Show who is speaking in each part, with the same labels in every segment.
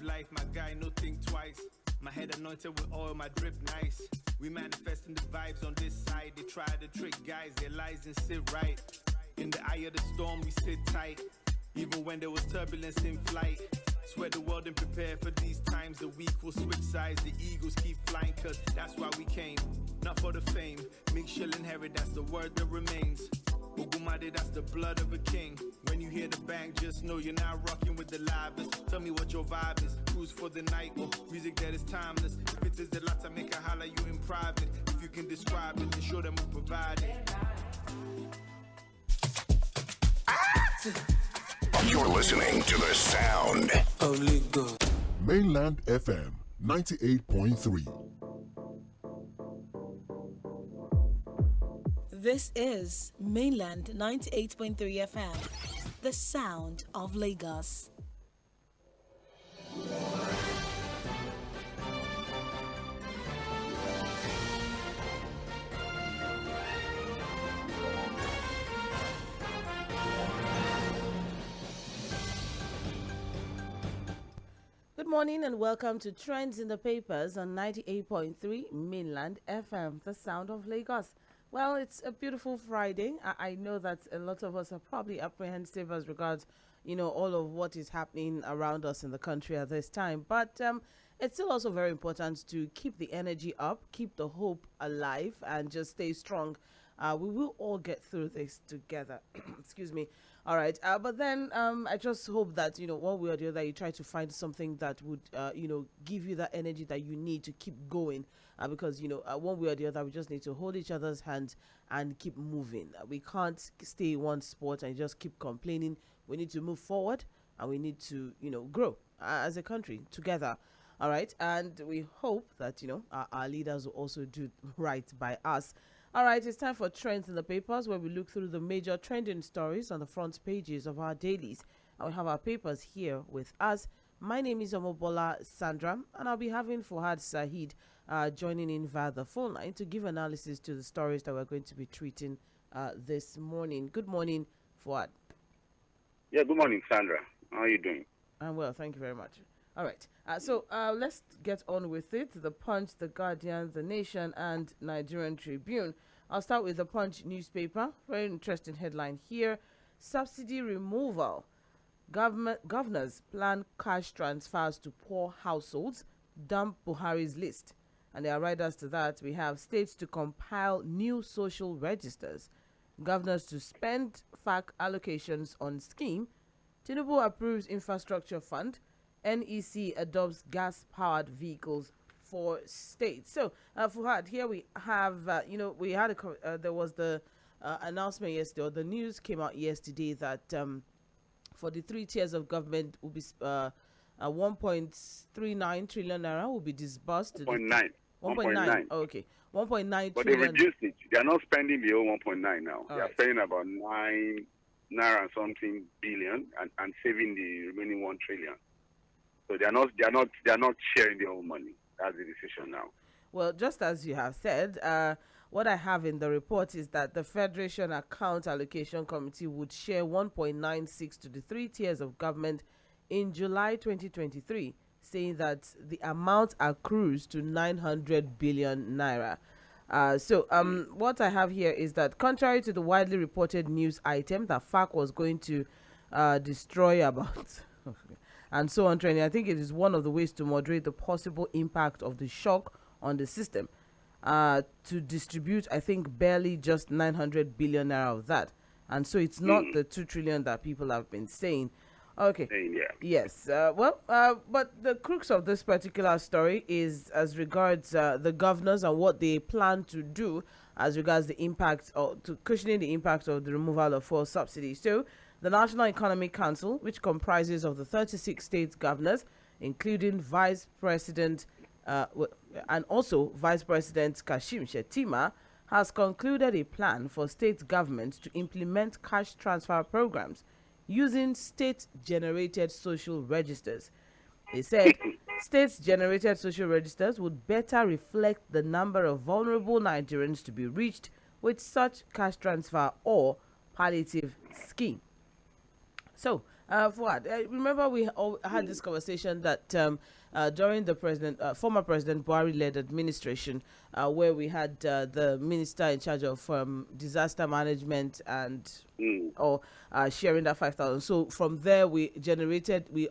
Speaker 1: live life, my guy, no think twice. My head anointed with oil, my drip nice. We manifesting the vibes on this side. They try to trick guys, their lies and sit right. In the eye of the storm, we sit tight. Even when there was turbulence in flight. Swear the world ain't prepared for these times. The weak will switch sides, the eagles keep flying, cause that's why we came. Not for the fame, Mink shall inherit, that's the word that remains. Ogumade, that's the blood of a king. When you hear the bang, just know you're not rocking with the livest. Tell me what your vibe is, who's for the night, or music that is timeless. If it is the latter, make a holler you in private. If you can describe it, then show them who provide it.
Speaker 2: You're listening to the sound
Speaker 3: Only God.
Speaker 4: Mainland FM 98.3.
Speaker 5: This is Mainland 98.3 FM, the sound of Lagos. Good morning and welcome to Trends in the Papers on 98.3 Mainland FM, the sound of Lagos. Well, it's a beautiful Friday. I know that a lot of us are probably apprehensive as regards, all of what is happening around us in the country at this time. But it's still also very important to keep the energy up, keep the hope alive, and just stay strong. We will all get through this together. Excuse me. All right. But then I just hope that, one way or the other, you try to find something that would, give you that energy that you need to keep going. Because, one way or the other, we just need to hold each other's hands and keep moving. We can't stay in one spot and just keep complaining. We need to move forward and we need to, grow as a country together. All right. And we hope that, our leaders will also do right by us. All right, it's time for Trends in the Papers, where we look through the major trending stories on the front pages of our dailies. And we have our papers here with us. My name is Mobola Sandra, and I'll be having Fuhad Saheed joining in via the phone line to give analysis to the stories that we're going to be treating this morning. Good morning, Fuhad.
Speaker 6: Yeah, good morning, Sandra. How are you doing?
Speaker 5: I'm well, thank you very much. All right, so let's get on with it. The Punch, The Guardian, The Nation, and Nigerian Tribune. I'll start with the Punch newspaper. Very interesting headline here. Subsidy removal. Governors plan cash transfers to poor households. Dump Buhari's list. And there are riders to that. We have states to compile new social registers. Governors to spend FAC allocations on scheme. Tinubu approves infrastructure fund. NEC adopts gas-powered vehicles for states. So, Fuhad, here we have, we had there was the announcement yesterday, or the news came out yesterday that for the 3 tiers of government will be 1.39 trillion naira will be disbursed.
Speaker 6: 1.9.
Speaker 5: 1.9. Oh, okay. 1.9
Speaker 6: but
Speaker 5: trillion.
Speaker 6: They reduced it. They are not spending the whole 1.9 now.
Speaker 5: All
Speaker 6: they are
Speaker 5: right.
Speaker 6: spending about 9 naira and something billion and saving the remaining 1 trillion. So they are not sharing their own money. That's the decision now.
Speaker 5: Well, just as you have said, what I have in the report is that the Federation Account Allocation Committee would share 1.96 to the 3 tiers of government in July 2023, saying that the amount accrues to 900 billion naira. What I have here is that contrary to the widely reported news item that FAC was going to destroy about and so on training, I think it is one of the ways to moderate the possible impact of the shock on the system to distribute, I think, barely just 900 billion naira of that. And so it's not the 2 trillion that people have been saying. Okay.
Speaker 6: Yeah.
Speaker 5: Yes. But the crux of this particular story is as regards the governors and what they plan to do as regards the impact or to cushioning the impact of the removal of fuel subsidies. So the National Economic Council, which comprises of the 36 state governors, including Vice President and also Vice President Kashim Shettima, has concluded a plan for state governments to implement cash transfer programs using state-generated social registers. They said state-generated social registers would better reflect the number of vulnerable Nigerians to be reached with such cash transfer or palliative scheme. So, Fuad, remember we all had this conversation that during the former President Buhari-led administration, where we had the minister in charge of disaster management and or sharing that 5,000. So from there, we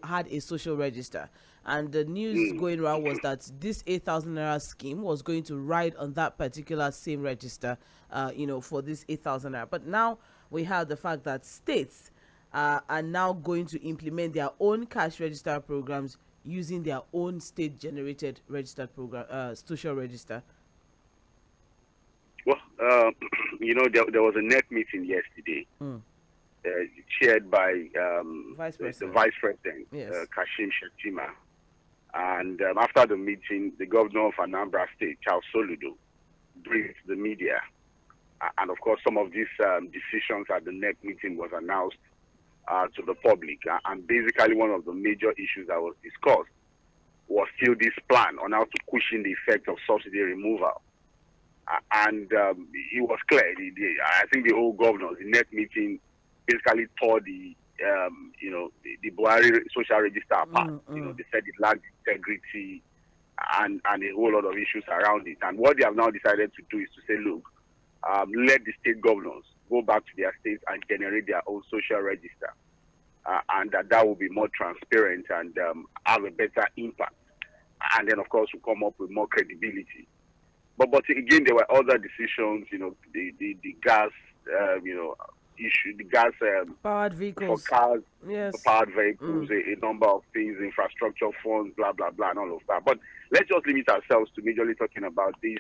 Speaker 5: had a social register. And the news going around was that this 8,000 naira scheme was going to ride on that particular same register, for this 8,000 naira. But now we have the fact that states are now going to implement their own cash register programs using their own state-generated registered program, social register.
Speaker 6: Well, there was a NEC meeting yesterday, chaired by the Vice President,
Speaker 5: yes.
Speaker 6: Kashim Shettima. And after the meeting, the governor of Anambra State, Charles Soludo, briefed the media. And of course, some of these decisions at the NEC meeting was announced to the public. And basically, one of the major issues that was discussed was still this plan on how to cushion the effect of subsidy removal. And it was clear. I think the whole governors, the NEC meeting, basically tore the Buhari social register apart. They said it lacked integrity and a whole lot of issues around it. And what they have now decided to do is to say, look, let the state governors go back to their states and generate their own social register. And that will be more transparent and have a better impact. And then, of course, we'll come up with more credibility. But again, there were other decisions, the gas, issue, the gas
Speaker 5: powered vehicles
Speaker 6: for cars,
Speaker 5: yes.
Speaker 6: Powered vehicles, a number of things, infrastructure funds, blah, blah, blah, and all of that. But let's just limit ourselves to majorly talking about these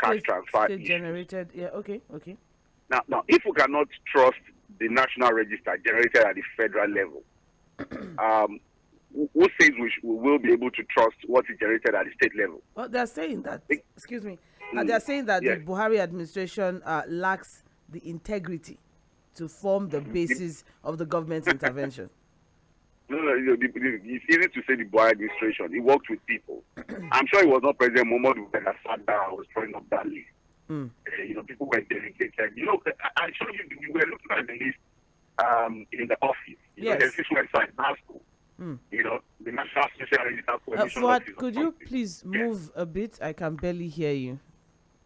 Speaker 6: cash transfer
Speaker 5: state generated. Yeah, okay.
Speaker 6: Now, if we cannot trust the national register generated at the federal level, who says we will be able to trust what is generated at the state level?
Speaker 5: Well, they're saying that. Excuse me. They're saying that
Speaker 6: yes.
Speaker 5: the Buhari administration lacks the integrity to form the basis of the government's intervention.
Speaker 6: No, it's easy to say the Buhari administration. He worked with people. I'm sure it was not President Mobola that sat down and was drawing up that list. People were dedicated. I showed you, we were looking at the list in the office.
Speaker 5: Yes.
Speaker 6: There's this website, NASCO. The National Social Register Coalition.
Speaker 5: Fuad, could you please move a bit? I can barely hear you.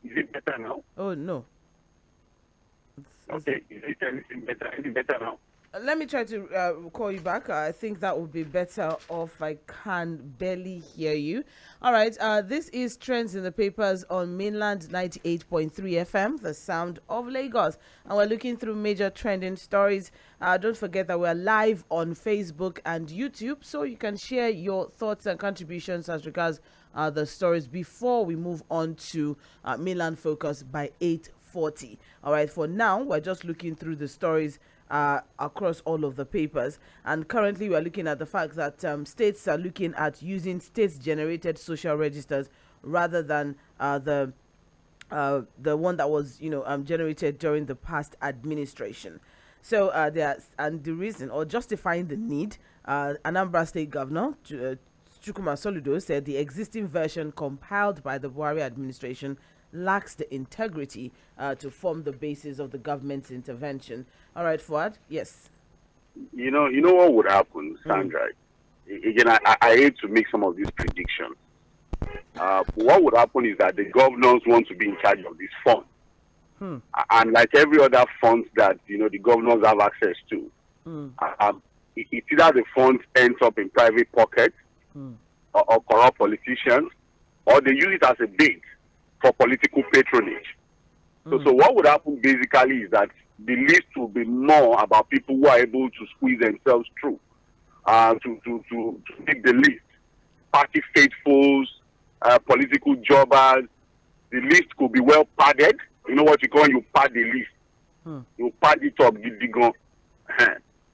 Speaker 6: Is it better now?
Speaker 5: Oh, no.
Speaker 6: Okay, is it anything better? Is it better now?
Speaker 5: Let me try to call you back. I think that would be better off. I can barely hear you. All right. This is Trends in the Papers on mainland 98.3 FM, the sound of Lagos. And we're looking through major trending stories. Don't forget that we're live on Facebook and YouTube, so you can share your thoughts and contributions as regards the stories before we move on to mainland focus by 8:40. All right. For now, we're just looking through the stories across all of the papers, and currently we are looking at the fact that states are looking at using state-generated social registers rather than the one that was generated during the past administration. So and the reason, or justifying the need, Anambra State Governor Chukwuma Soludo said the existing version compiled by the Buhari administration lacks the integrity to form the basis of the government's intervention. All right, Fuad? Yes.
Speaker 6: You know what would happen, Sandra? Again, I hate to make some of these predictions. What would happen is that the governors want to be in charge of this fund. And like every other fund that, the governors have access to, it's either the fund ends up in private pockets or corrupt politicians, or they use it as a bait for political patronage. So what would happen basically is that the list will be more about people who are able to squeeze themselves through to make the list. Party faithfuls, political jobbers. The list could be well padded. You know what you call, you pad the list. You pad it up,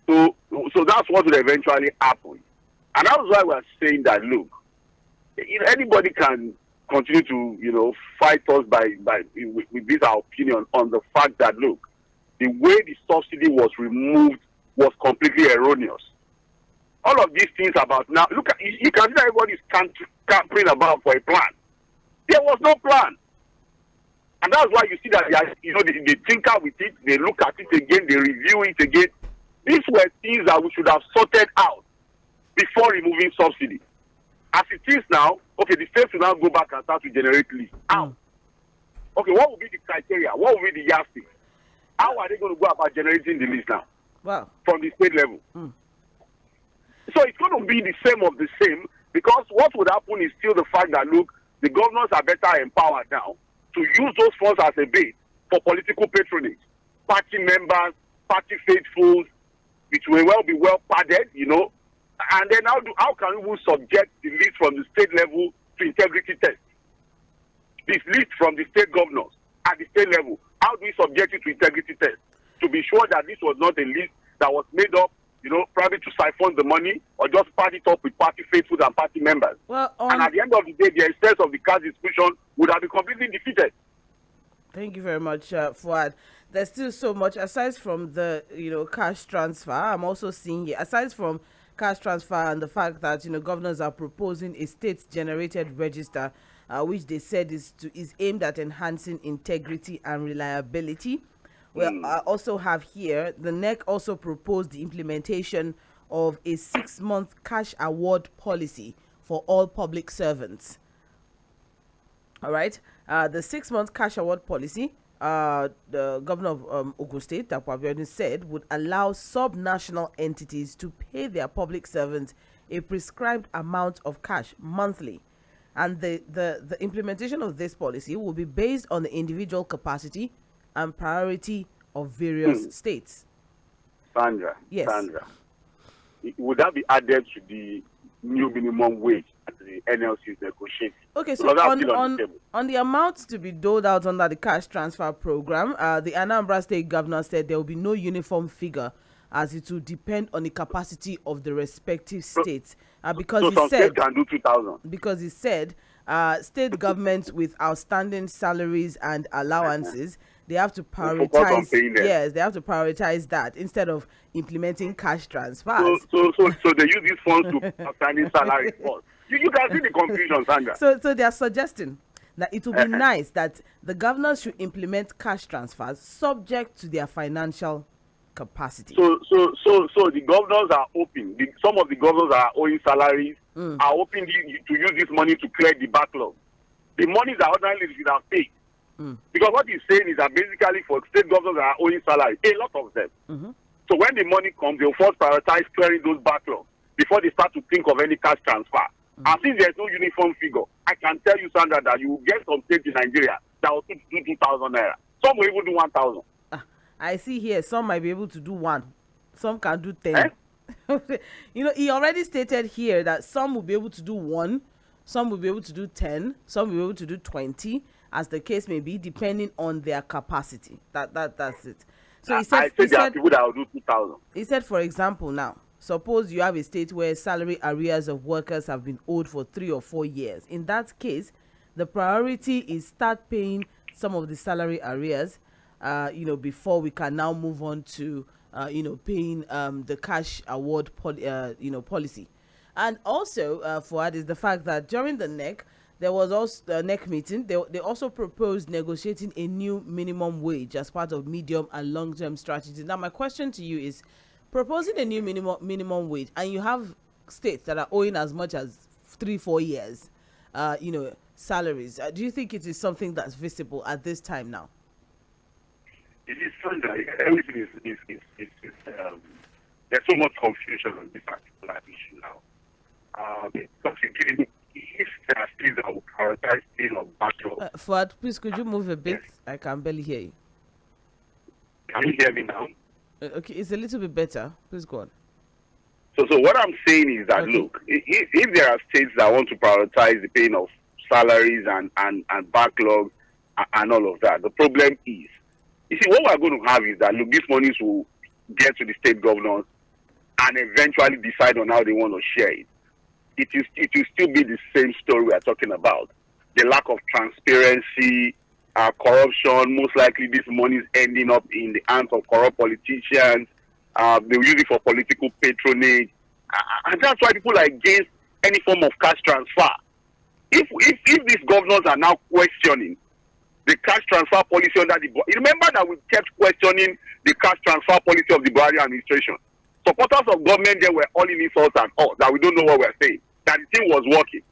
Speaker 6: so that's what will eventually happen. And that's why we're saying that, look, anybody can continue to, fight us with this our opinion on the fact that, look, the way the subsidy was removed was completely erroneous. All of these things about now, look, you can see everybody's camping about for a plan. There was no plan. And that's why you see that they tinker with it, they look at it again, they review it again. These were things that we should have sorted out before removing subsidy. As it is now, okay, the states will now go back and start to generate list. How? Okay, what will be the criteria? What will be the yardstick? How are they going to go about generating the list now?
Speaker 5: Wow.
Speaker 6: From the state level. So it's going to be the same of the same, because what would happen is still the fact that, look, the governors are better empowered now to use those funds as a bait for political patronage. Party members, party faithfuls, which may well be well padded, and then how can we subject the list from the state level to integrity test? This list from the state governors at the state level, how do we subject it to integrity test? To be sure that this was not a list that was made up, probably to siphon the money or just party it up with party faithfuls and party members.
Speaker 5: Well,
Speaker 6: and at the end of the day, the essence of the cash distribution would have been completely defeated.
Speaker 5: Thank you very much, Fuhad. There's still so much aside from the cash transfer. I'm also seeing here, aside from cash transfer and the fact that governors are proposing a state-generated register, which they said is aimed at enhancing integrity and reliability. Well, I also have here the NEC also proposed the implementation of a 6-month cash award policy for all public servants. All right, the 6-month cash award policy, the governor of Ogun State, Dapo Abiodun, said would allow sub-national entities to pay their public servants a prescribed amount of cash monthly. And the implementation of this policy will be based on the individual capacity and priority of various states.
Speaker 6: Sandra,
Speaker 5: Yes.
Speaker 6: Sandra, would that be added to the new minimum wage that the NLC is negotiating?
Speaker 5: Okay, so on the amounts to be doled out under the cash transfer program, the Anambra State governor said there will be no uniform figure, as it will depend on the capacity of the respective states. Because
Speaker 6: so
Speaker 5: he
Speaker 6: some
Speaker 5: said,
Speaker 6: states can do 2,000.
Speaker 5: Because he said state governments with outstanding salaries and allowances, they have to prioritize. Yes, they have to prioritize that instead of implementing cash transfers.
Speaker 6: So they use these funds to outstanding salary funds. You can see the confusion, Sandra.
Speaker 5: So they are suggesting that it would be nice that the governors should implement cash transfers subject to their financial capacity.
Speaker 6: So the governors are hoping, some of the governors are owing salaries, are hoping to use this money to clear the backlog. The money that ordinarily should have paid. Because what he's saying is that basically for state governors that are owing salaries, a lot of them. So when the money comes, they'll first prioritize clearing those backlogs before they start to think of any cash transfer. And since there's no uniform figure, I can tell you, Sandra, that you will get some states in Nigeria that will do 2,000 naira. Some will even do 1,000.
Speaker 5: I see here some might be able to do 1, some can do 10. He already stated here that some will be able to do 1, some will be able to do 10, some will be able to do 20, as the case may be, depending on their capacity. That's it. So he said,
Speaker 6: there are people that will do 2,000.
Speaker 5: He said, for example, now, suppose you have a state where salary arrears of workers have been owed for 3 or 4 years. In that case, the priority is start paying some of the salary arrears, before we can now move on to, paying the cash award policy. And also, Fuhad, is the fact that during the NEC, there was also the NEC meeting. They also proposed negotiating a new minimum wage as part of medium and long-term strategy. Now, my question to you is, proposing a new minimum wage, and you have states that are owing as much as 3-4 years, salaries. Do you think it is something that's visible at this time now?
Speaker 6: It is Sandra. Everything is there's so much confusion on this particular issue now. Because if there are states that will prioritize state of backlog.
Speaker 5: Fuhad, please could you move a bit?
Speaker 6: Yes.
Speaker 5: I can barely hear you.
Speaker 6: Can you hear me now?
Speaker 5: Okay, it's a little bit better. Please go on.
Speaker 6: So what I'm saying is that, look, if there are states that want to prioritize the paying of salaries and backlogs and all of that, the problem is, you see, what we're going to have is that, look, these monies will get to the state governors and eventually decide on how they want to share it. It will still be the same story we are talking about. The lack of transparency, corruption, most likely this money is ending up in the hands of corrupt politicians. They will use it for political patronage. And that's why people are against any form of cash transfer. If these governors are now questioning the cash transfer policy under the... Remember that we kept questioning the cash transfer policy of the Buhari administration. supporters of government there were all in insults and all that we don't know what we're saying. That the thing was working.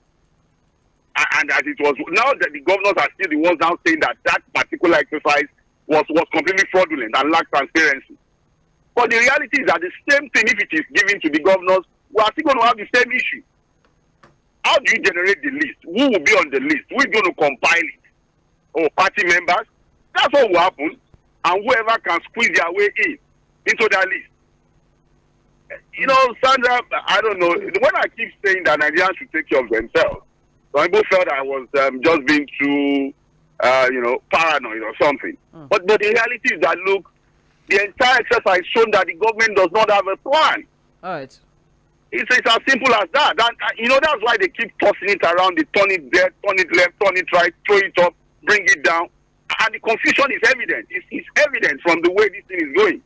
Speaker 6: And that it was now that the governors are still the ones now saying that that particular exercise was completely fraudulent and lacked transparency. But the reality is that the same thing, if it is given to the governors, we are still going to have the same issue. How do you generate the list? Who will be on the list? Who is going to compile it? Oh, party members? That's what will happen. And whoever can squeeze their way into that list. You know, Sandra, I don't know. When I keep saying that Nigerians should take care of themselves, some people felt I was just being too, paranoid or something. But the reality is that, look, the entire exercise shown that the government does not have a plan.
Speaker 5: All right.
Speaker 6: It's as simple as that. That's why they keep tossing it around. They turn it there, turn it left, turn it right, throw it up, bring it down. And the confusion is evident. It's evident from the way this thing is going.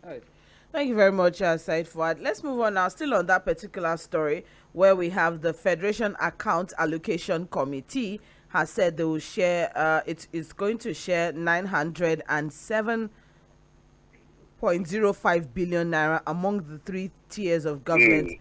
Speaker 5: All right. Thank you very much, Saheed Fuhad. Let's move on now. Still on that particular story, where we have the Federation Account Allocation Committee has said they will share, it is going to share 907.05 billion naira among the 3 tiers of government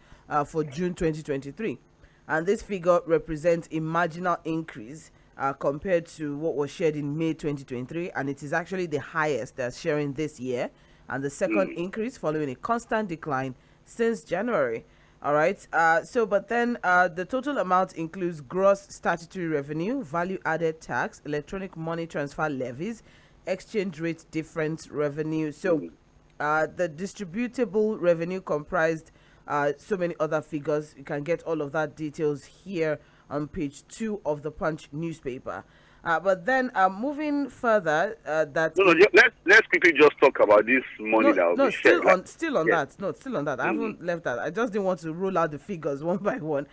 Speaker 5: for June 2023. And this figure represents a marginal increase compared to what was shared in May 2023, and it is actually the highest they're sharing this year, and the second increase following a constant decline since January. All right. But then the total amount includes gross statutory revenue, value-added tax, electronic money transfer levies, exchange rate difference revenue. So the distributable revenue comprised so many other figures. You can get all of that details here on page 2 of the Punch newspaper. But then moving further,
Speaker 6: let's quickly just talk about this money that will be shared.
Speaker 5: Still on that. I haven't left that. I just didn't want to roll out the figures one by one.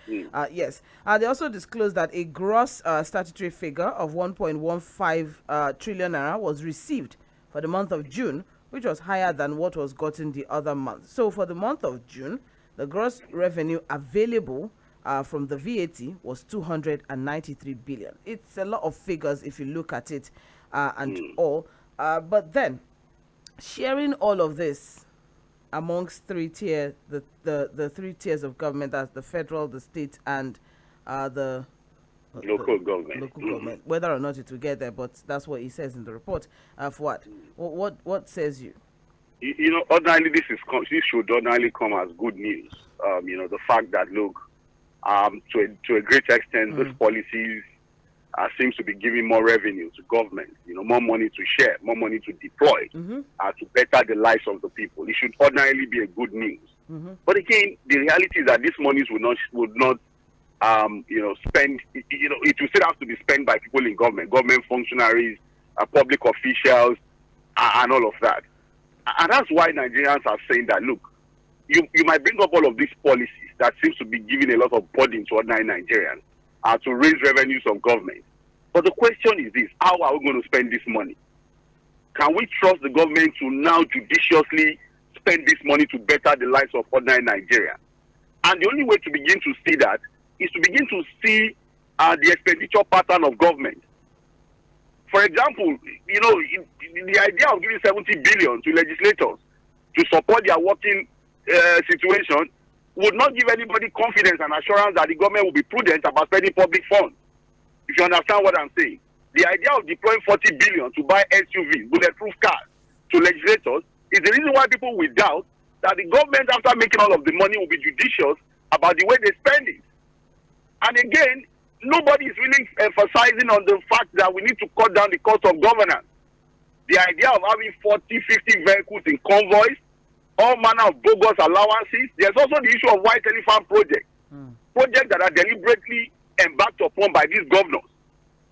Speaker 5: Yes. They also disclosed that a gross statutory figure of 1.15 trillion naira was received for the month of June, which was higher than what was gotten the other month. So for the month of June, the gross revenue available from the VAT was 293 billion. It's a lot of figures if you look at it all. But then, sharing all of this amongst 3 tiers, the 3 tiers of government, that's the federal, the state, and the
Speaker 6: local government.
Speaker 5: Whether or not it will get there, but that's what he says in the report. For what says you?
Speaker 6: Ordinarily this should ordinarily come as good news. The fact that, look, to a great extent, these policies seems to be giving more revenue to government, more money to share, more money to deploy, to better the lives of the people. It should ordinarily be a good news. But again, the reality is that these monies would not spend. It will still have to be spent by people in government functionaries, public officials, and all of that. And that's why Nigerians are saying that, look, you might bring up all of these policies that seems to be giving a lot of burden to ordinary Nigerians to raise revenues of government. But the question is this: how are we going to spend this money? Can we trust the government to now judiciously spend this money to better the lives of ordinary Nigerians? And the only way to begin to see that is to begin to see the expenditure pattern of government. For example, the idea of giving 70 billion to legislators to support their working situation would not give anybody confidence and assurance that the government will be prudent about spending public funds. If you understand what I'm saying. The idea of deploying 40 billion to buy SUVs, bulletproof cars, to legislators is the reason why people will doubt that the government, after making all of the money, will be judicious about the way they spend it. And again, nobody is really emphasizing on the fact that we need to cut down the cost of governance. The idea of having 40, 50 vehicles in convoys, all manner of bogus allowances. There's also the issue of white elephant projects. Projects that are deliberately embarked upon by these governors,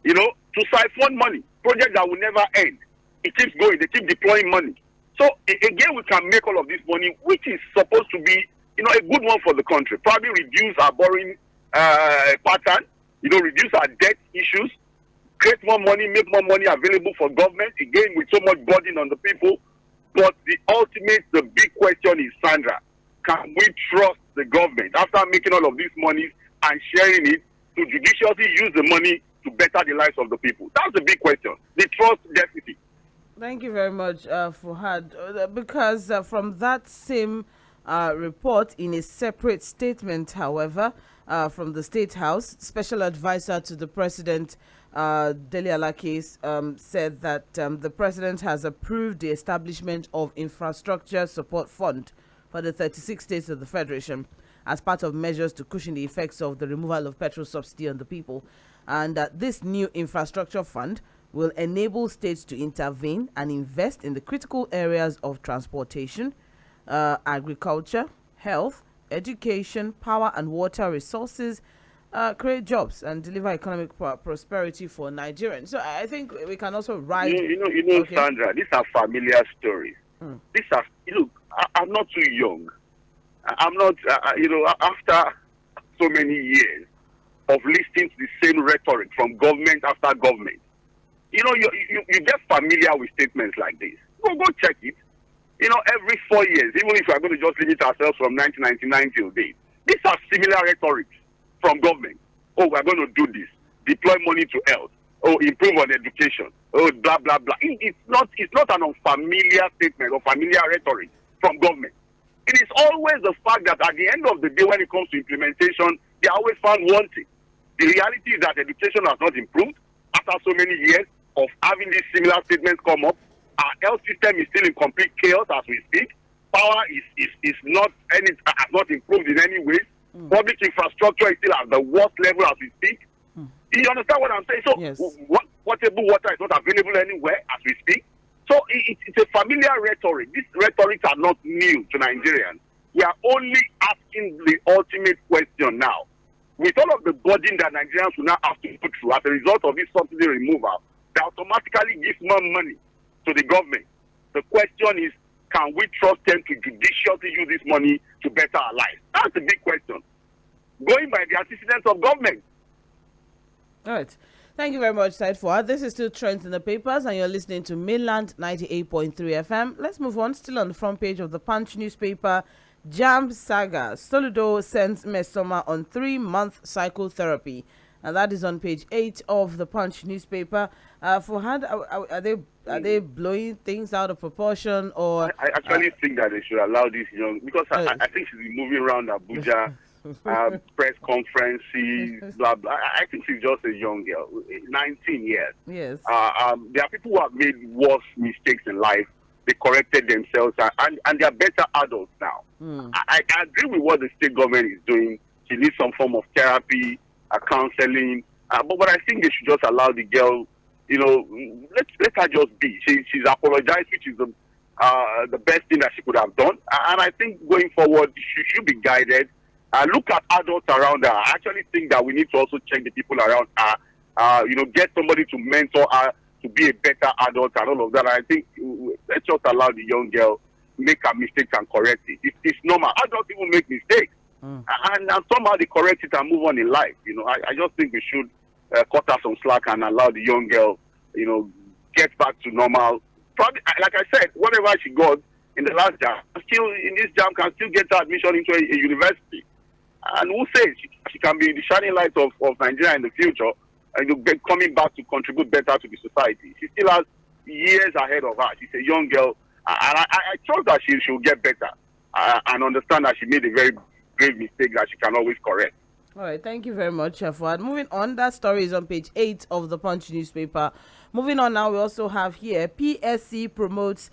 Speaker 6: to siphon money. Projects that will never end. It keeps going. They keep deploying money. So again, we can make all of this money, which is supposed to be, a good one for the country. Probably reduce our borrowing pattern, reduce our debt issues, create more money, make more money available for government, again, with so much burden on the people. But the big question is, Sandra, can we trust the government after making all of this money and sharing it to judiciously use the money to better the lives of the people? That's the big question, the trust deficit.
Speaker 5: Thank you very much, Fuhad. Because from that same report. In a separate statement, however, from the State House, Special Advisor to the President, Dele Alakis, said that the President has approved the establishment of Infrastructure Support Fund for the 36 states of the Federation as part of measures to cushion the effects of the removal of petrol subsidy on the people. And this new infrastructure fund will enable states to intervene and invest in the critical areas of transportation, agriculture, health, education, power and water resources, create jobs and deliver economic prosperity for Nigerians. So I think we can also write.
Speaker 6: Okay. Sandra, these are familiar stories. These are, I'm not too young. I'm not, after so many years of listening to the same rhetoric from government after government, you get familiar with statements like this. Go check it. Every 4 years, even if we are going to just limit ourselves from 1999 till date, these are similar rhetoric from government. Oh, we are going to do this. Deploy money to health. Oh, improve on education. Oh, blah, blah, blah. It's not an unfamiliar statement or familiar rhetoric from government. It is always the fact that at the end of the day, when it comes to implementation, they are always found wanting. The reality is that education has not improved after so many years of having these similar statements come up. Our health system is still in complete chaos as we speak. Power is not has not improved in any way. Public infrastructure is still at the worst level as we speak. Do you understand what I'm saying? So,
Speaker 5: yes.
Speaker 6: Potable water is not available anywhere as we speak. So, it's a familiar rhetoric. These rhetorics are not new to Nigerians. We are only asking the ultimate question now. With all of the burden that Nigerians will now have to put through as a result of this subsidy removal, that automatically gives more money to the government. The question is, can we trust them to judiciously use this money to better our lives? That's the big question. Going by the antecedents of government.
Speaker 5: All right. Thank you very much, Saheed Fuhad. This is still Trends in the Papers, and you're listening to Mainland 98.3 FM. Let's move on. Still on the front page of the Punch newspaper, Jam Saga. Soludo sends Mesoma on 3-month psychotherapy. And that is on page 8 of the Punch newspaper. Fuhad, are they blowing things out of proportion, or?
Speaker 6: I actually think that they should allow this young, because I think she's been moving around Abuja, press conferences, blah blah. I think she's just a young girl, 19 years.
Speaker 5: Yes.
Speaker 6: There are people who have made worse mistakes in life. They corrected themselves, and they are better adults now. I agree with what the state government is doing. She needs some form of therapy, counseling, but I think they should just allow the girl. Let her just be. She's apologized, which is the best thing that she could have done. And I think going forward, she should be guided. Look at adults around her. I actually think that we need to also check the people around her. Get somebody to mentor her to be a better adult and all of that. And I think let's just allow the young girl make her mistakes and correct it. It's normal. Adults even make mistakes. And somehow they correct it and move on in life. I just think we should cut her some slack and allow the young girl, get back to normal. Probably, like I said, whatever she got in the last jam, still in this jam can still get her admission into a university. And who says she can be the shining light of Nigeria in the future and coming back to contribute better to the society. She still has years ahead of her. She's a young girl, and I trust that she'll get better and understand that she made a very grave mistake that she can always correct.
Speaker 5: All right, thank you very much, Fuad. Moving on, that story is on page 8 of the Punch newspaper. Moving on now, we also have here, PSC promotes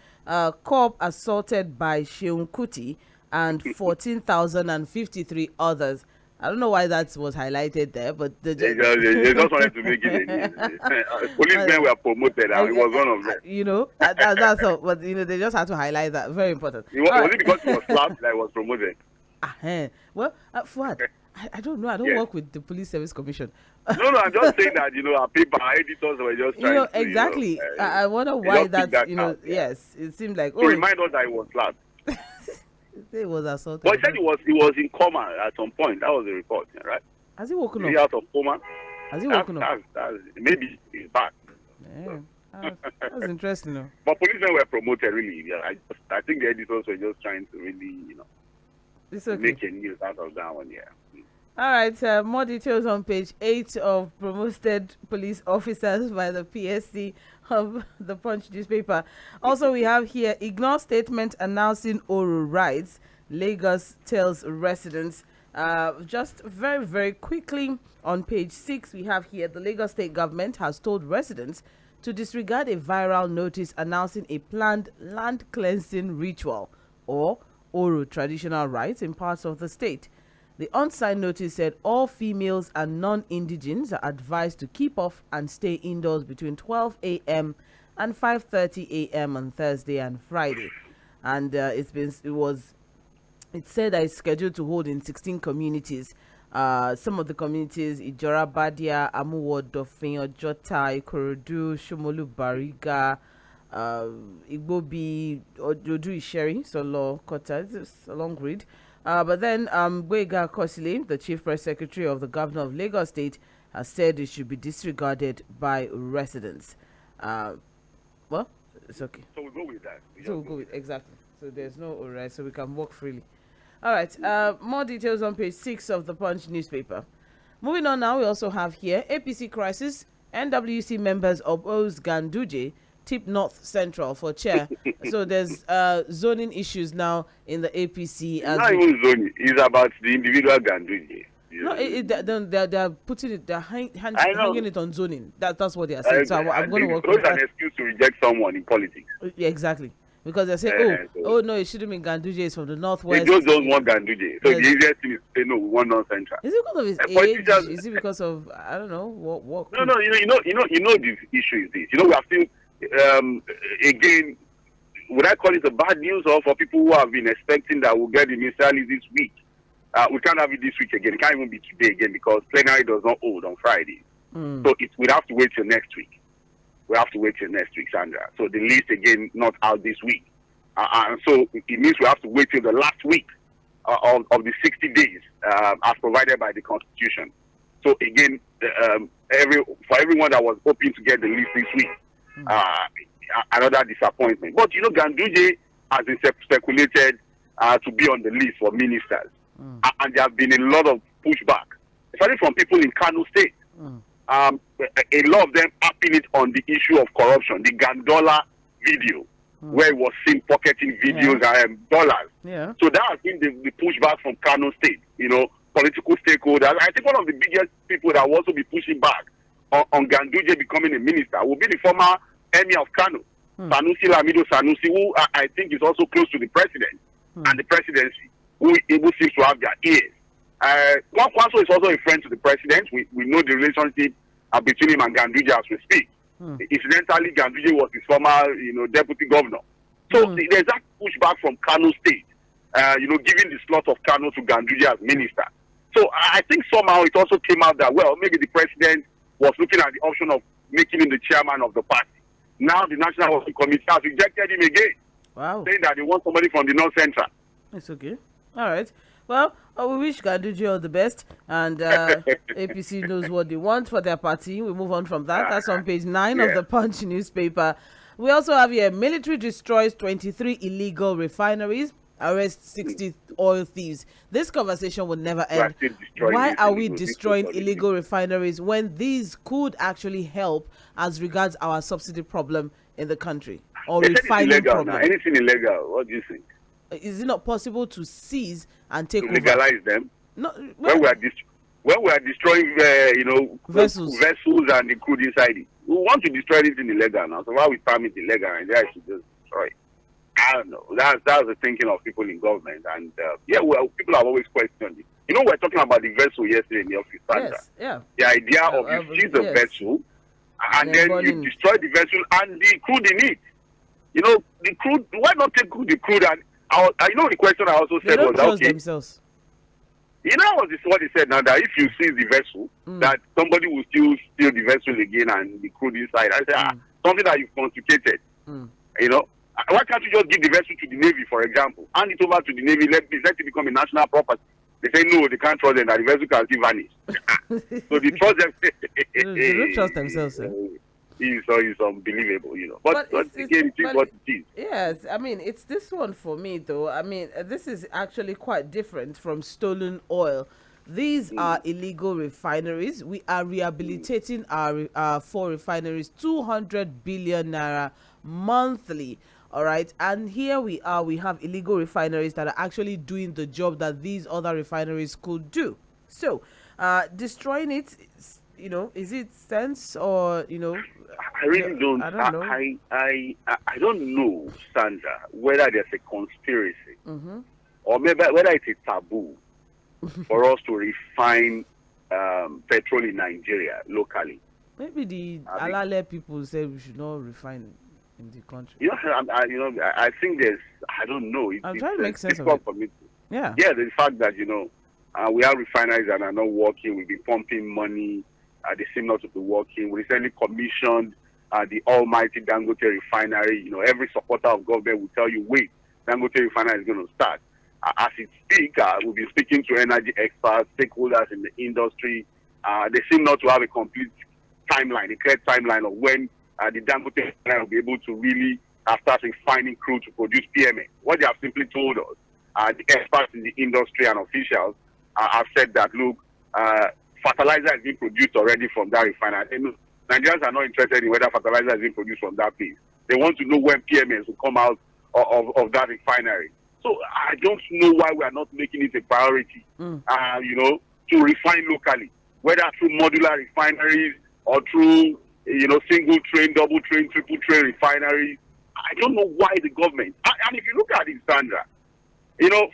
Speaker 5: corp assaulted by Sheun Kuti and 14,053 others. I don't know why that was highlighted there, but they
Speaker 6: just wanted to make it a news. Policemen were promoted, and it was one of them.
Speaker 5: That's all. But they just had to highlight that. Very important.
Speaker 6: Was it because it was slapped that it was promoted?
Speaker 5: Well, Fuad, I don't know. I don't work with the Police Service Commission.
Speaker 6: No, I'm just saying that our paper editors were just trying to,
Speaker 5: exactly. I wonder why that. Yes, it seemed like
Speaker 6: to remind us that it was slapped.
Speaker 5: It was assaulted.
Speaker 6: But he said he was in coma at some point. That was the report, right?
Speaker 5: Has he woken up?
Speaker 6: Is he out of coma?
Speaker 5: Has he woken up?
Speaker 6: Maybe he's back.
Speaker 5: Yeah. That's interesting, though.
Speaker 6: But policemen were promoted, really. Yeah, I think the editors were just trying to really, make a news out of that one, yeah.
Speaker 5: All right, more details on page 8 of promoted police officers by the PSC of the Punch newspaper. Also, we have here, ignore statement announcing oral rights. Lagos tells residents. Just very, very quickly, on page 6, we have here the Lagos state government has told residents to disregard a viral notice announcing a planned land cleansing ritual or Oro traditional rites in parts of the state. The on-site notice said all females and non-indigens are advised to keep off and stay indoors between 12 a.m. and 5:30 a.m. on Thursday and Friday. And it said that it's scheduled to hold in 16 communities. Some of the communities: Ijora, Badia, Amuwo, Dofin, Ojota, Ikorodu, Shomolu, Bariga, Igbobi, Ojodu, Isheri, Solo, Kota. It's a long read. But then Gwega Kosile, the chief press secretary of the governor of Lagos State, has said it should be disregarded by residents. Well, it's okay.
Speaker 6: So we'll go with that.
Speaker 5: We'll go with, exactly. So there's no arrest, so we can walk freely. All right. More details on page 6 of the Punch newspaper. Moving on now, we also have here APC crisis. NWC members oppose Ganduje, tip North Central for chair. So there's zoning issues now in the APC.
Speaker 6: It's not even zoning. It's about the individual Ganduje.
Speaker 5: No, they're putting it, they're hanging it on zoning. That's what they are saying. So I'm going to work with that.
Speaker 6: It's an excuse to reject someone in politics.
Speaker 5: Yeah, exactly. Because they say, oh no, it shouldn't be Ganduje, it's from the northwest.
Speaker 6: They just don't want Ganduje. So the easiest thing is to say no, we want North Central.
Speaker 5: Is it because of his age? Is it because of, I don't know, what?
Speaker 6: No, you know, the issue is this. You know, we are still, again, would I call it a bad news, or for people who have been expecting that we'll get the ministerial this week? We can't have it this week again. It can't even be today again because plenary does not hold on Friday. So we'd have to wait till next week. We have to wait till next week, Sandra. So the list again not out this week. And so it means we have to wait till the last week of the 60 days as provided by the Constitution. So again, for everyone that was hoping to get the list this week, another disappointment. But you know, Ganduje has been speculated to be on the list for ministers. And there have been a lot of pushback, especially from people in Kano State. A lot of them upping it on the issue of corruption. The Gandola video, where it was seen pocketing videos and dollars.
Speaker 5: Yeah.
Speaker 6: So that has been the pushback from Kano State. You know, political stakeholders. I think one of the biggest people that will also be pushing back on Ganduje becoming a minister will be the former emir of Kano, Sanusi Lamido Sanusi, who I think is also close to the president and the presidency, who seems to have their ears. Kwankwaso is also a friend to the president. We know the relationship between him and Ganduje as we speak. Incidentally, Ganduje was his former, deputy governor. So there's that pushback from Kano State, giving the slot of Kano to Ganduje as minister. So I think somehow it also came out that, well, maybe the president was looking at the option of making him the chairman of the party. Now the National Working Committee has rejected him again.
Speaker 5: Wow.
Speaker 6: Saying that they want somebody from the North Central.
Speaker 5: It's okay. All right. Well, we wish Ganduje all the best, and APC knows what they want for their party. We move on from that. That's on page 9 of the Punch newspaper. We also have here, military destroys 23 illegal refineries, arrests 60 oil thieves. This conversation will never end. Why are we destroying illegal refineries when these could actually help as regards our subsidy problem in the country, or refining problem?
Speaker 6: Now. Anything illegal, what do you think?
Speaker 5: Is it not possible to seize and take over?
Speaker 6: Legalize them?
Speaker 5: No.
Speaker 6: When we are destroying, vessels and the crude inside it, we want to destroy anything illegal now. So why we term it illegal and there should just destroy it? I don't know. That's the thinking of people in government, and people have always questioned it. You know, we were talking about the vessel yesterday in the office.
Speaker 5: Yes, yeah.
Speaker 6: The idea of you seize the vessel and then you destroy the vessel and the crude in it. You know, the crude. Why not take the crude and the question I also said was
Speaker 5: okay. Themselves.
Speaker 6: You know what they said now, that if you seize the vessel, that somebody will still steal the vessel again and the crude inside. I said, something that you've constipated. You know, why can't you just give the vessel to the Navy, for example, hand it over to the Navy, let it become a national property? They say no, they can't trust them, that the vessel can still vanish. So they trust them.
Speaker 5: They don't trust themselves.
Speaker 6: It's unbelievable, you know. But again, it is what it is.
Speaker 5: Yes, I mean, it's this one for me, though. I mean, this is actually quite different from stolen oil. These are illegal refineries. We are rehabilitating our 4 refineries, 200 billion naira monthly. All right, and here we are. We have illegal refineries that are actually doing the job that these other refineries could do. So, destroying it, is it sense or
Speaker 6: I really don't.
Speaker 5: I don't know.
Speaker 6: I don't know, Sandra, whether there's a conspiracy
Speaker 5: Mm-hmm.
Speaker 6: or maybe whether it's a taboo for us to refine petrol in Nigeria locally.
Speaker 5: Maybe the Alale people say we should not refine in the country.
Speaker 6: I think there's. I don't know.
Speaker 5: I'm trying to make sense of
Speaker 6: difficult
Speaker 5: it.
Speaker 6: for me to.
Speaker 5: Yeah.
Speaker 6: Yeah, the fact that we have refineries that are not working. We've been pumping money. They seem not to be working. We recently commissioned the almighty Dangote refinery. Every supporter of government will tell you, wait, Dangote refinery is going to start. As it speaks, we've been speaking to energy experts, stakeholders in the industry. They seem not to have a complete timeline, a clear timeline of when the Dangote refinery will be able to really start refining crude to produce PMA. What they have simply told us, the experts in the industry and officials have said that, look, fertilizer is being produced already from that refinery. Nigerians are not interested in whether fertilizer is being produced from that place. They want to know when PMS will come out of that refinery. So I don't know why we are not making it a priority, to refine locally, whether through modular refineries or through, single train, double train, triple train refineries. I don't know why the government, and if you look at it, Sandra,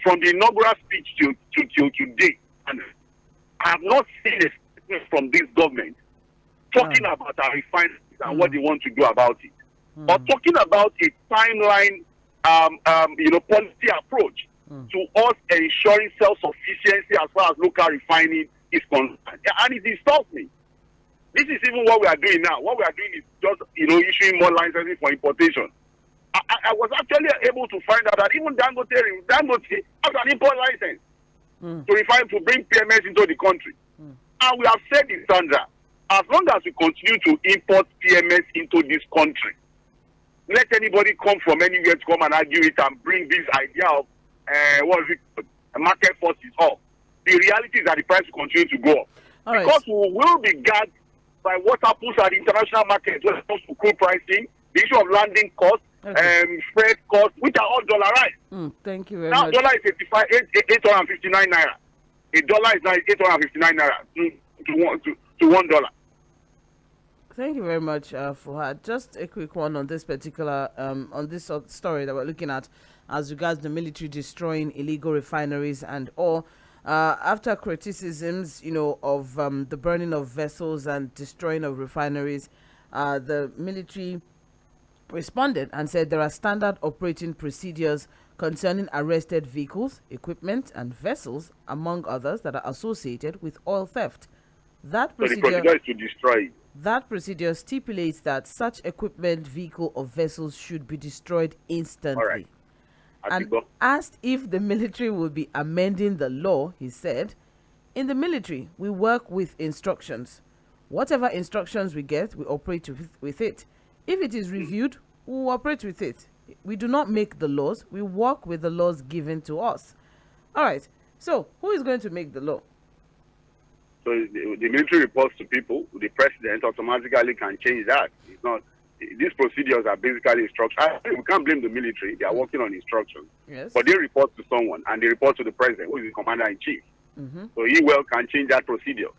Speaker 6: from the inaugural speech till today, and I have not seen a statement from this government talking about our refineries and what they want to do about it, or talking about a timeline, policy approach to us ensuring self-sufficiency as far as local refining is concerned. And it disturbs me. This is even what we are doing now. What we are doing is just, issuing more licenses for importation. I was actually able to find out that even Dangote has an import license to refine, to bring PMS into the country. And we have said it, Sandra, as long as we continue to import PMS into this country, let anybody come from anywhere to come and argue it and bring this idea of market forces up. The reality is that the price will continue to go up. Because we will be gagged by what happens at the international market when it comes to crude pricing, the issue of landing costs, freight costs, which are all dollarized.
Speaker 5: Thank you very
Speaker 6: much. Now, dollar is 859 naira. A dollar is now 859 naira to $1.
Speaker 5: Thank you very much, Fuhad. Just a quick one on this particular, on this story that we're looking at as regards the military destroying illegal refineries and all. After criticisms, of the burning of vessels and destroying of refineries, the military responded and said there are standard operating procedures concerning arrested vehicles, equipment, and vessels, among others, that are associated with oil theft. That procedure,
Speaker 6: so the procedure is to destroy.
Speaker 5: That procedure stipulates that such equipment, vehicle, or vessels should be destroyed instantly.
Speaker 6: All right.
Speaker 5: And asked if the military will be amending the law, he said, in the military, we work with instructions. Whatever instructions we get, we operate with it. If it is reviewed, we will operate with it. We do not make the laws. We work with the laws given to us. All right. So who is going to make the law?
Speaker 6: So the military reports to people. The president automatically can change that. It's not. These procedures are basically instructions. We can't blame the military. They are working on instructions.
Speaker 5: Yes.
Speaker 6: But they report to someone, and they report to the president, who is the commander-in-chief. So he can change that procedure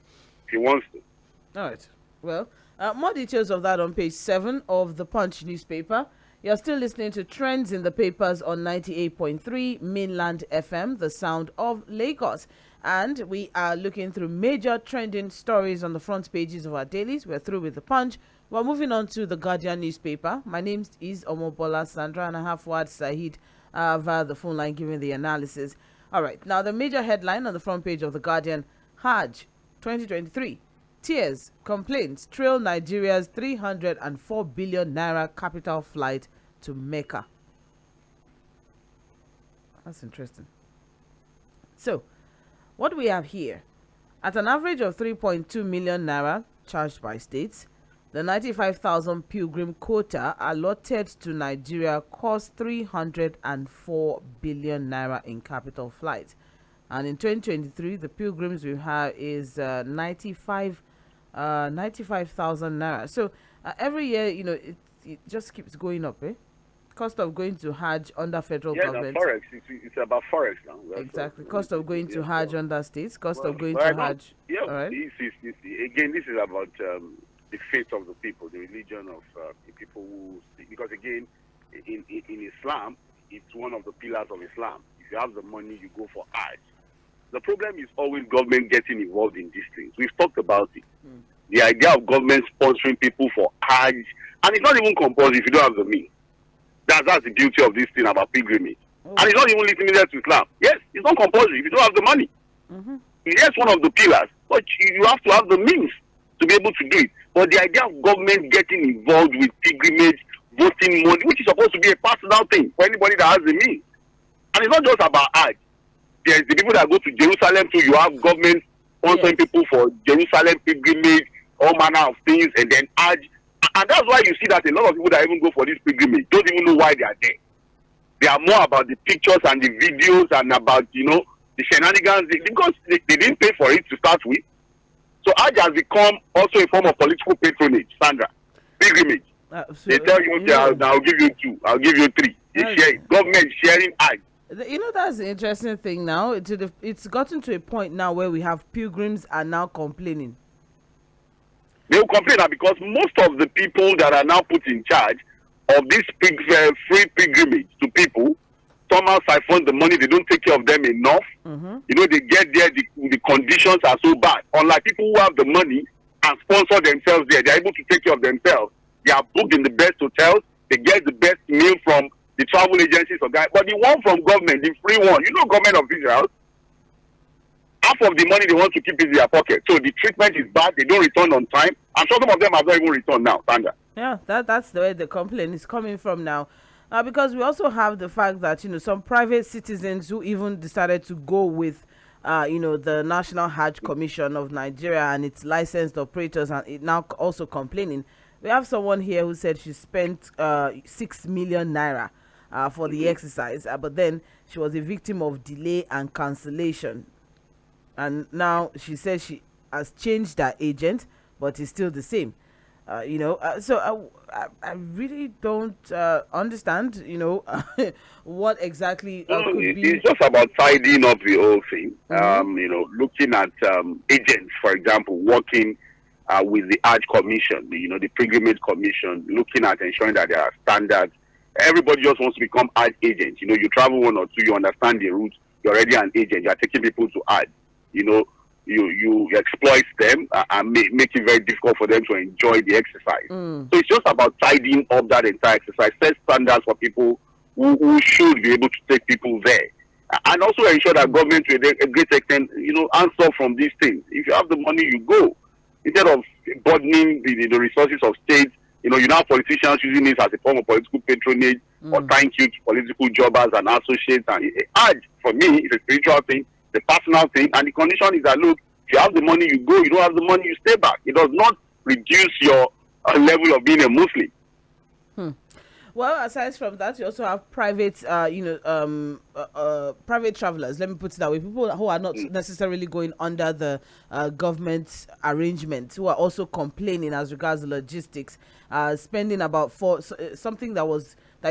Speaker 6: if he wants to.
Speaker 5: All right. Well, more details of that on page 7 of the Punch newspaper. You're still listening to Trends in the Papers on 98.3 Mainland FM, the sound of Lagos. And we are looking through major trending stories on the front pages of our dailies. We're through with the Punch. We're moving on to the Guardian newspaper. My name is Mobola Sandra, and I have Fuhad Saheed via the phone line giving the analysis. All right. Now, the major headline on the front page of the Guardian: Hajj 2023. Tears, complaints trail Nigeria's 304 billion naira capital flight to Mecca. That's interesting. So, what we have here, at an average of 3.2 million naira charged by states, the 95,000 pilgrim quota allotted to Nigeria cost 304 billion naira in capital flight. And in 2023, the pilgrims we have is 95,000 naira. So every year, it just keeps going up, Cost of going to Hajj under federal
Speaker 6: Yeah,
Speaker 5: government.
Speaker 6: forex. It's about forex now.
Speaker 5: Exactly. Cost of going to Hajj under states. Cost of going
Speaker 6: Well,
Speaker 5: to Hajj.
Speaker 6: yeah,
Speaker 5: All right.
Speaker 6: again, this is about the faith of the people, the religion of the people who. Because again, in Islam, it's one of the pillars of Islam. If you have the money, you go for Hajj. The problem is always government getting involved in these things. We've talked about it. The idea of government sponsoring people for Hajj, and it's not even compulsory if you don't have the means. That's the beauty of this thing about pilgrimage. And it's not even limited to Islam. Yes, it's not compulsory if you don't have the money. It's one of the pillars, but you have to have the means to be able to do it. But the idea of government getting involved with pilgrimage, voting money, which is supposed to be a personal thing for anybody that has the means. And it's not just about Hajj. There's the people that go to Jerusalem too. You have government sponsoring people for Jerusalem pilgrimage, all manner of things, and then Hajj. And that's why you see that a lot of people that even go for this pilgrimage don't even know why they are there. They are more about the pictures and the videos and about, the shenanigans, because they didn't pay for it to start with. So Hajj has become also a form of political patronage, Sandra. Pilgrimage. They tell you, I'll give you 2, I'll give you 3. They share it. Government sharing Hajj.
Speaker 5: That's the interesting thing now. It's gotten to a point now where we have pilgrims are now complaining.
Speaker 6: They will complain now because most of the people that are now put in charge of this free pilgrimage to people, somehow siphon the money, they don't take care of them enough. They get there, the conditions are so bad. Unlike people who have the money and sponsor themselves there, they're able to take care of themselves. They are booked in the best hotels, they get the best meal from the travel agencies or guys. But the one from government, the free one, government officials, half of the money they want to keep in their pocket. So the treatment is bad. They don't return on time. I'm sure some of them have not even returned now, Sandra.
Speaker 5: Yeah, that's the way the complaint is coming from now. Because we also have the fact that, some private citizens who even decided to go with, the National Hajj Commission of Nigeria and its licensed operators, and it now also complaining. We have someone here who said she spent 6 million naira for the exercise, but then she was a victim of delay and cancellation. And now she says she has changed her agent, but it's still the same. So I really don't understand, what exactly could be.
Speaker 6: It's just about tidying up the whole thing. Looking at agents, for example, working with the Hajj Commission, the Pilgrimage Commission, looking at ensuring that there are standards. Everybody just wants to become Hajj agents. You travel 1 or 2, you understand the routes, you're already an agent, you're taking people to Hajj. You exploit them and make it very difficult for them to enjoy the exercise. So it's just about tidying up that entire exercise, set standards for people who should be able to take people there. And also ensure that government, to a great extent, answer from these things. If you have the money, you go. Instead of burdening the resources of states, you now have politicians using this as a form of political patronage or thank you to political jobbers and associates. And Hajj, for me, is a spiritual thing, the personal thing, and the condition is that, look, if you have the money, you go. You don't have the money, you stay back. It does not reduce your level of being a Muslim.
Speaker 5: Well, aside from that, you also have private, private travelers. Let me put it that way. People who are not necessarily going under the government arrangement, who are also complaining as regards the logistics, spending about something that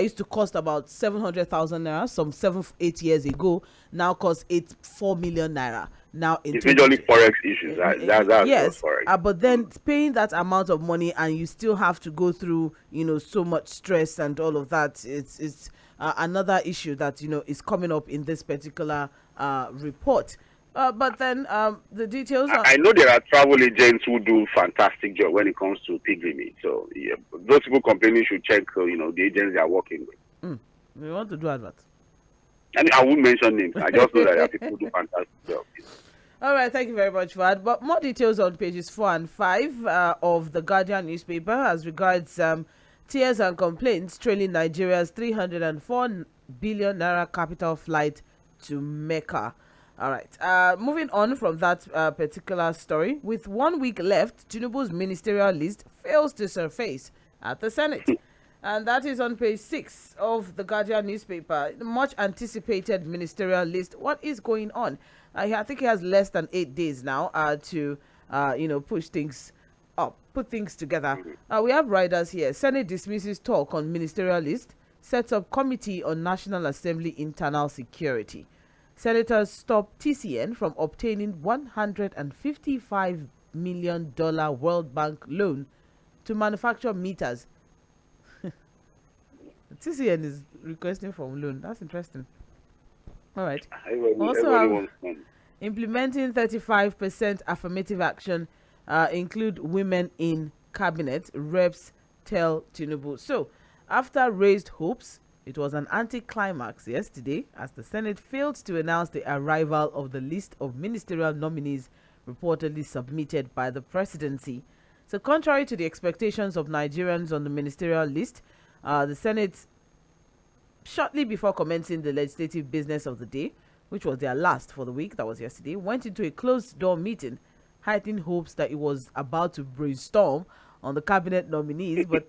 Speaker 5: used to cost about 700,000 naira some 7-8 years ago, now costs 4 million naira. Now
Speaker 6: it's usually forex issues. That's
Speaker 5: yes,
Speaker 6: forex.
Speaker 5: But then paying that amount of money and you still have to go through, so much stress and all of that. It's another issue that is coming up in this particular report. But then the details.
Speaker 6: I know there are travel agents who do fantastic job when it comes to pilgrimage. So those people complaining should check, the agents they are working with.
Speaker 5: We want to do advert.
Speaker 6: I won't mention names. I just know that there are people who do fantastic job.
Speaker 5: All right, thank you very much, Fuhad. But more details on pages 4 and 5 of the Guardian newspaper as regards tears and complaints trailing Nigeria's 304 billion naira capital flight to Mecca. All right, moving on from that particular story, with 1 week left, Tinubu's ministerial list fails to surface at the Senate. And that is on page 6 of the Guardian newspaper. The much anticipated ministerial list. What is going on? I think he has less than 8 days now to, push things up, put things together. We have riders here. Senate dismisses talk on ministerial list. sets up Committee on National Assembly Internal Security. Senators stop TCN from obtaining $155 million World Bank loan to manufacture meters. TCN is requesting for loan. That's interesting. All right. Also, implementing 35% affirmative action include women in cabinet, reps tell Tinubu. So, after raised hopes, it was an anticlimax yesterday as the Senate failed to announce the arrival of the list of ministerial nominees reportedly submitted by the presidency. So, contrary to the expectations of Nigerians on the ministerial list, the Senate, shortly before commencing the legislative business of the day, which was their last for the week, that was yesterday, went into a closed-door meeting, heightening hopes that it was about to brainstorm on the cabinet nominees, but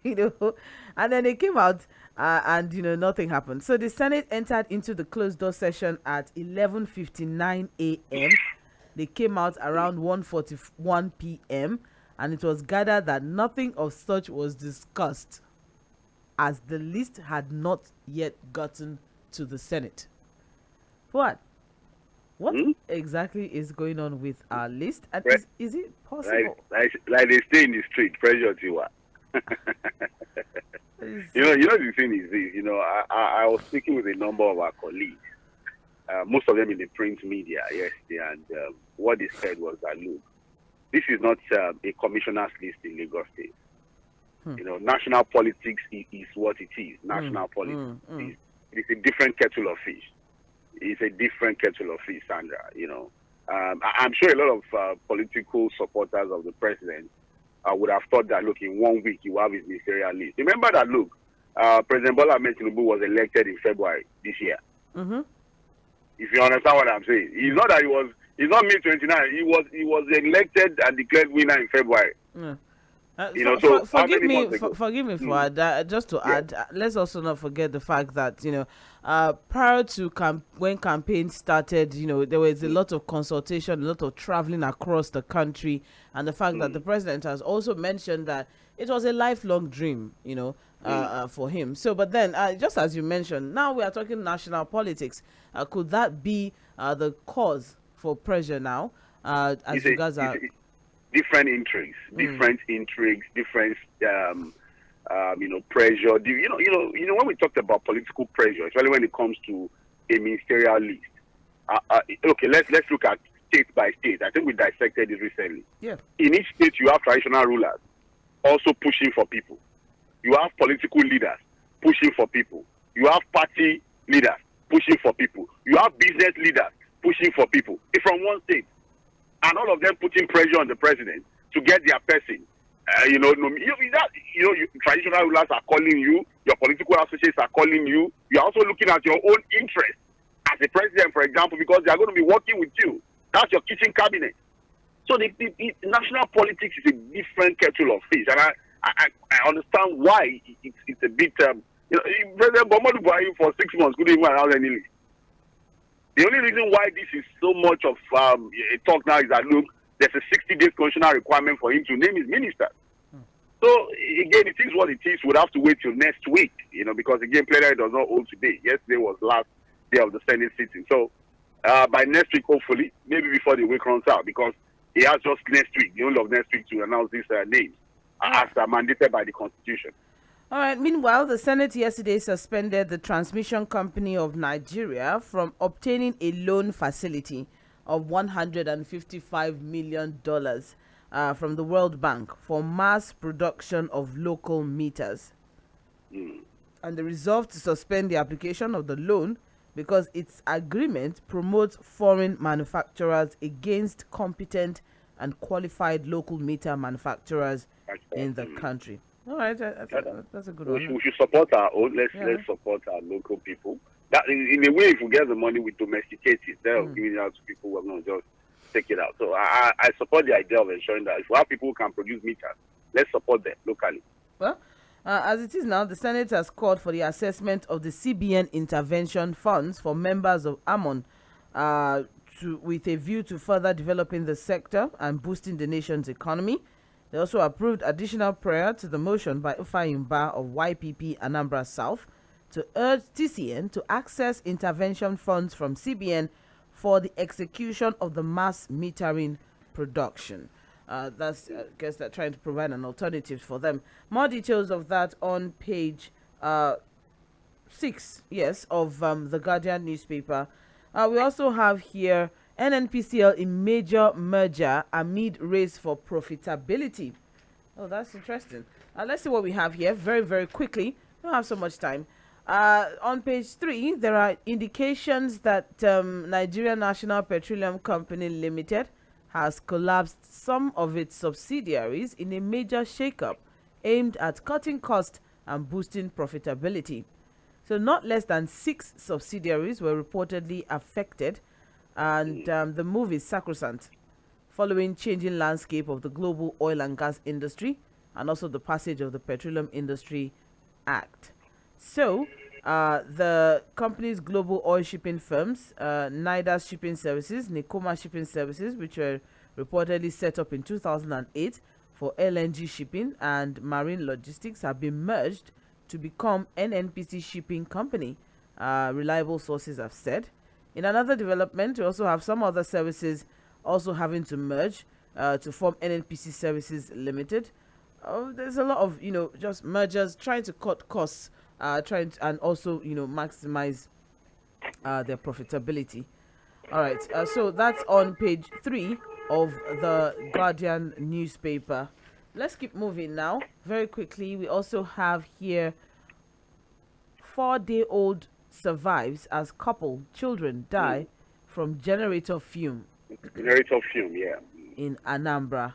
Speaker 5: and then they came out and nothing happened. So the Senate entered into the closed-door session at 11:59 a.m. They came out around 1:41 p.m. and it was gathered that nothing of such was discussed, as the list had not yet gotten to the Senate. What exactly is going on with our list? And is it possible?
Speaker 6: Like they stay in the street, pressure to what? The thing is this, I was speaking with a number of our colleagues, most of them in the print media yesterday, and what they said was that, look, this is not a commissioner's list in Lagos State. National politics is what it is. National politics is a different kettle of fish. It's a different kettle of fish, Sandra. I'm sure a lot of political supporters of the president would have thought that, look, in 1 week you have his ministerial list. Remember that, look, President Bola Tinubu was elected in February this year. Mm-hmm. If you understand what I'm saying, it's not that he's not May 29. He was elected and declared winner in February.
Speaker 5: Yeah. Forgive me, Fuhad. Just to add, let's also not forget the fact that prior to when campaign started, there was a lot of consultation, a lot of traveling across the country, and the fact that the president has also mentioned that it was a lifelong dream, for him. So, but then, just as you mentioned, now we are talking national politics. Could that be the cause for pressure now? As you guys are.
Speaker 6: Different intrigues, different pressure. When we talked about political pressure, especially when it comes to a ministerial list. Okay, let's look at state by state. I think we dissected it recently.
Speaker 5: Yeah.
Speaker 6: In each state, you have traditional rulers also pushing for people. You have political leaders pushing for people. You have party leaders pushing for people. You have business leaders pushing for people. It's from one state. And all of them putting pressure on the president to get their person. Traditional rulers are calling you. Your political associates are calling you. You are also looking at your own interest as a president, for example, because they are going to be working with you. That's your kitchen cabinet. So the national politics is a different kettle of fish, and I understand why it's a bit. President Muhammadu Buhari for 6 months couldn't even announce any list. The only reason why this is so much of a talk now is that, look, there's a 60-day constitutional requirement for him to name his minister. So, again, it is what it is. We'll have to wait till next week, because, again, plenary does not hold today. Yesterday was last day of the Senate sitting. So, by next week, hopefully, maybe before the week runs out, because he has just next week, the whole of next week, to announce these names as mandated by the Constitution.
Speaker 5: All right. Meanwhile, the Senate yesterday suspended the Transmission Company of Nigeria from obtaining a loan facility of $155 million from the World Bank for mass production of local meters. And they resolved to suspend the application of the loan because its agreement promotes foreign manufacturers against competent and qualified local meter manufacturers in the country. All right, that's a good one.
Speaker 6: We should support our own. Let's support our local people. That in a way, if we get the money, we domesticate it. They'll give it out to people who are not just take it out. So I support the idea of ensuring that if we have people who can produce meters, let's support them locally.
Speaker 5: Well, as it is now, the Senate has called for the assessment of the CBN intervention funds for members of AMON with a view to further developing the sector and boosting the nation's economy. They also approved additional prayer to the motion by Ufayimba of YPP Anambra South to urge TCN to access intervention funds from CBN for the execution of the mass metering production. That's, I guess, they're trying to provide an alternative for them. More details of that on page 6, yes, of the Guardian newspaper. We also have here NNPCL in major merger amid race for profitability. Oh, that's interesting. Let's see what we have here very, very quickly. We don't have so much time. On page 3, there are indications that Nigeria National Petroleum Company Limited has collapsed some of its subsidiaries in a major shakeup aimed at cutting costs and boosting profitability. So not less than 6 subsidiaries were reportedly affected, and the move is sacrosanct following changing landscape of the global oil and gas industry and also the passage of the Petroleum Industry Act. So the company's global oil shipping firms, Nidus Shipping Services, Nikoma Shipping Services, which were reportedly set up in 2008 for LNG shipping and marine logistics, have been merged to become NNPC Shipping Company, reliable sources have said. In another development, we also have some other services also having to merge to form NNPC Services Limited. There's a lot of, just mergers, trying to cut costs, and also, maximize their profitability. All right, so that's on page 3 of the Guardian newspaper. Let's keep moving now. Very quickly, we also have here 4-day-old survives as couple children die from generator fume.
Speaker 6: Generator fume, yeah.
Speaker 5: In Anambra.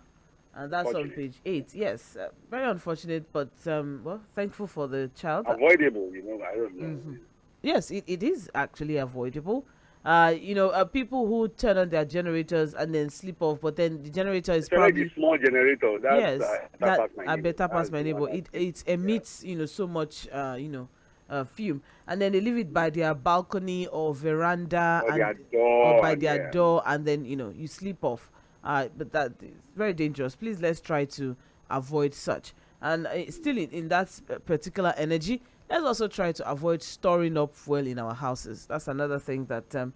Speaker 5: And that's on page 8. Yes, very unfortunate, but well, thankful for the child.
Speaker 6: Avoidable, I don't know.
Speaker 5: Mm-hmm. Yes, it is actually avoidable. People who turn on their generators and then sleep off, but then the generator is probably
Speaker 6: a small generator. That's,
Speaker 5: yes, that I better pass my neighbor. It emits so much fume, and then they leave it by their balcony or veranda or by their door, and then you sleep off. But that is very dangerous. Please, let's try to avoid such. And still in that particular energy, let's also try to avoid storing up fuel in our houses. That's another thing that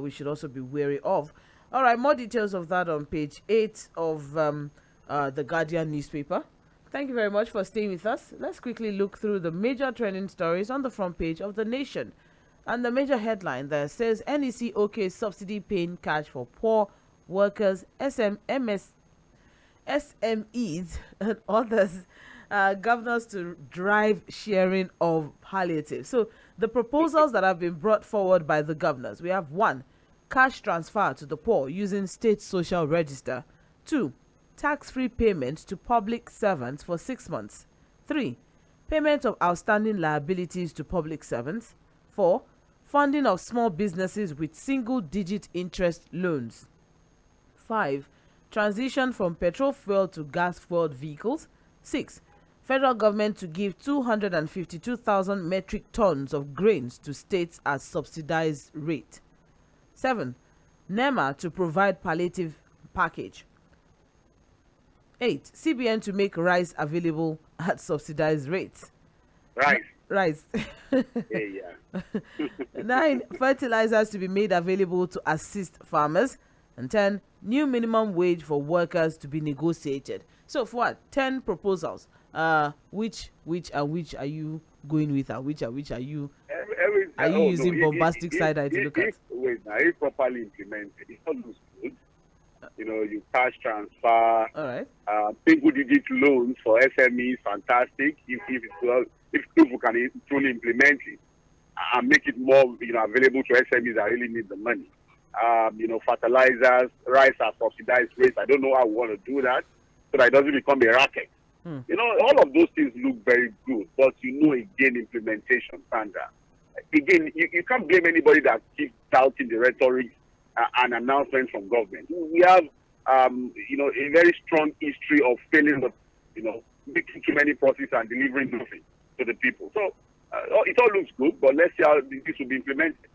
Speaker 5: we should also be wary of. All right, more details of that on page 8 of the Guardian newspaper. Thank you very much for staying with us. Let's quickly look through the major trending stories on the front page of The Nation. And the major headline there says NEC OK subsidy paying cash for poor workers, SMEs and others, governors to drive sharing of palliative. So the proposals that have been brought forward by the governors, we have 1, cash transfer to the poor using state social register. 2, tax-free payment to public servants for 6 months. 3, payment of outstanding liabilities to public servants. 4, funding of small businesses with single-digit interest loans. 5, transition from petrol fuel to gas-fueled vehicles. 6, federal government to give 252,000 metric tons of grains to states at subsidized rate. 7, NEMA to provide palliative package. 8, CBN to make rice available at subsidized rates. Rice.
Speaker 6: Yeah.
Speaker 5: 9, fertilizers to be made available to assist farmers. And 10, new minimum wage for workers to be negotiated. So for what? 10 proposals. Which are you going with, and which are you using bombastic side eye to look at?
Speaker 6: If properly implemented, it all looks good. You cash transfer. All right. Single-digit loans for SMEs, fantastic. If people can truly implement it and make it more, available to SMEs that really need the money. Fertilizers, rice at subsidized rates. I don't know how we want to do that so that it doesn't become a racket. All of those things look very good, but again, implementation standard. Again, you can't blame anybody that keeps doubting the rhetoric and announcements from government. We have, a very strong history of failing, making too many promises and delivering nothing to the people. So it all looks good, but let's see how this will be implemented.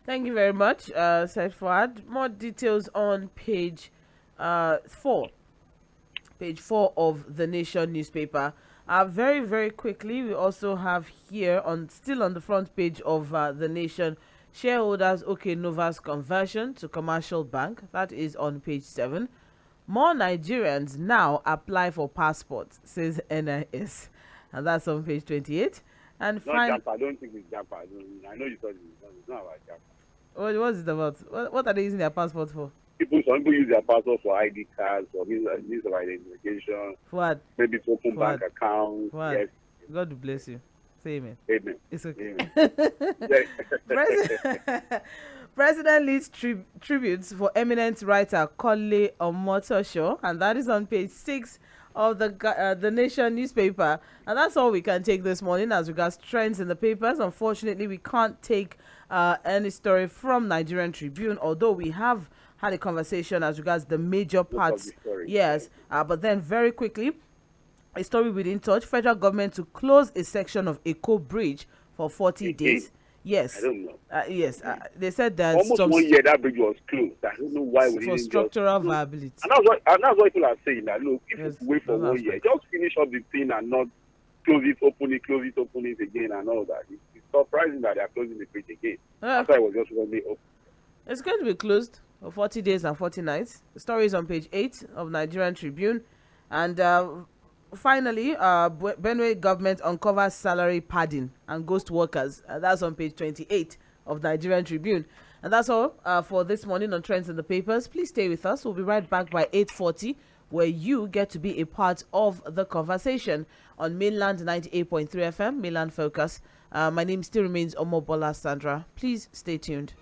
Speaker 5: Thank you very much, Saheed Fuhad. More details on page 4. page 4 of the Nation newspaper. Very, very quickly, we also have here, still on the front page of the Nation, shareholders OK Nova's conversion to commercial bank. That is on page 7. More Nigerians now apply for passports, says NIS. And that's on page 28. And
Speaker 6: Japa. I don't think it's Japa. I know you thought it's not about Japa.
Speaker 5: What is it about? What are they using their passport for?
Speaker 6: Some people use their passport for ID cards, for means of identification.
Speaker 5: Fuhad.
Speaker 6: Maybe to open bank accounts.
Speaker 5: Fuhad.
Speaker 6: Yes.
Speaker 5: God bless you. Say amen.
Speaker 6: Amen.
Speaker 5: It's okay.
Speaker 6: Amen.
Speaker 5: President leads tributes for eminent writer Kole Omotosho, and that is on page 6 of the Nation newspaper. And that's all we can take this morning as regards trends in the papers. Unfortunately, we can't take any story from Nigerian Tribune, although we have had a conversation as regards the major parts. Yes, but then very quickly, a story within touch: federal government to close a section of Eko Bridge for 40 days. Yes. I don't know. Yes, they said that
Speaker 6: almost 1 year that bridge was closed. I don't know why we
Speaker 5: for
Speaker 6: didn't
Speaker 5: structural viability.
Speaker 6: And that's what people are saying. That look, if you wait for 1 year, just finish up the thing and not close it, open it again, and all that. It's surprising that they are closing the bridge again. After it was just 1 day open.
Speaker 5: It's going to be closed for 40 days and 40 nights. The story is on page 8 of Nigerian Tribune. And finally, Benue government uncovers salary padding and ghost workers. That's on page 28 of Nigerian Tribune. And that's all for this morning on Trends in the Papers. Please stay with us. We'll be right back by 8:40, where you get to be a part of the conversation on Mainland 98.3 FM, Mainland Focus. My name still remains Mobola Sandra. Please stay tuned.